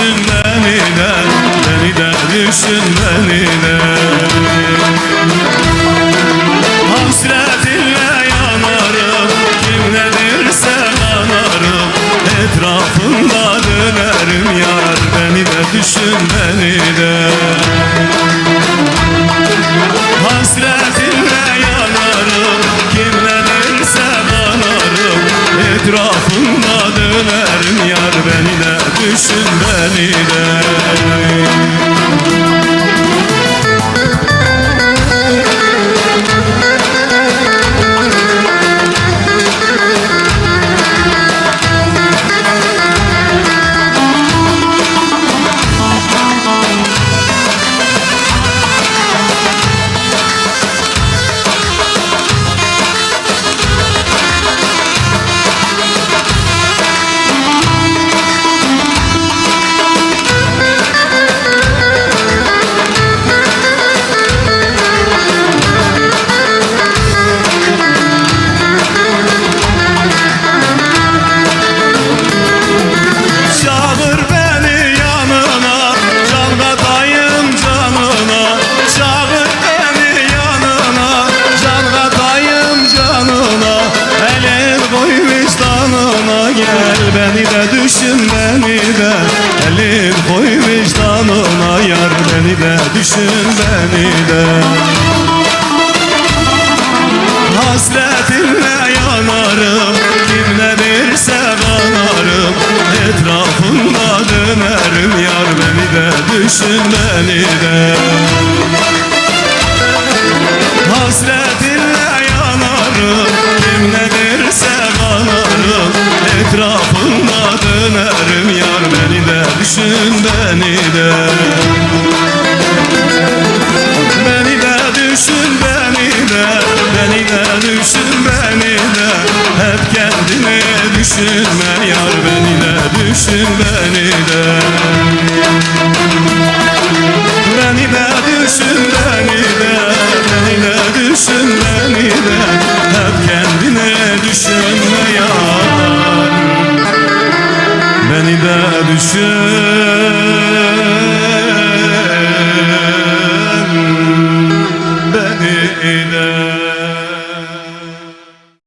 düşün beni de, beni de düşün beni de. Hasretinle yanarım, kim ne derse kanarım, etrafında dönerim yar, beni de düşün beni de. Hasretinle yanarım, kim ne derse kanarım, etrafında dönerim yar, beni de düşün beni de. Beni de düşün beni de, elin koy vicdanına yar, beni de düşün beni de. Hasretinle yanarım, kim ne derse kanarım, etrafında dönerim yar, beni de düşün beni de. Hasretinle yanarım, kim ne derse kanarım, etrafında dönerim yar, beni de düşün beni de. Beni de düşün beni de, beni de düşün beni de. Hep kendini düşünme yar, beni de düşün beni de. Beni de düşün beni de, beni de düşün beni de. Hep kendine düşünme yar, beni de düşün beni de.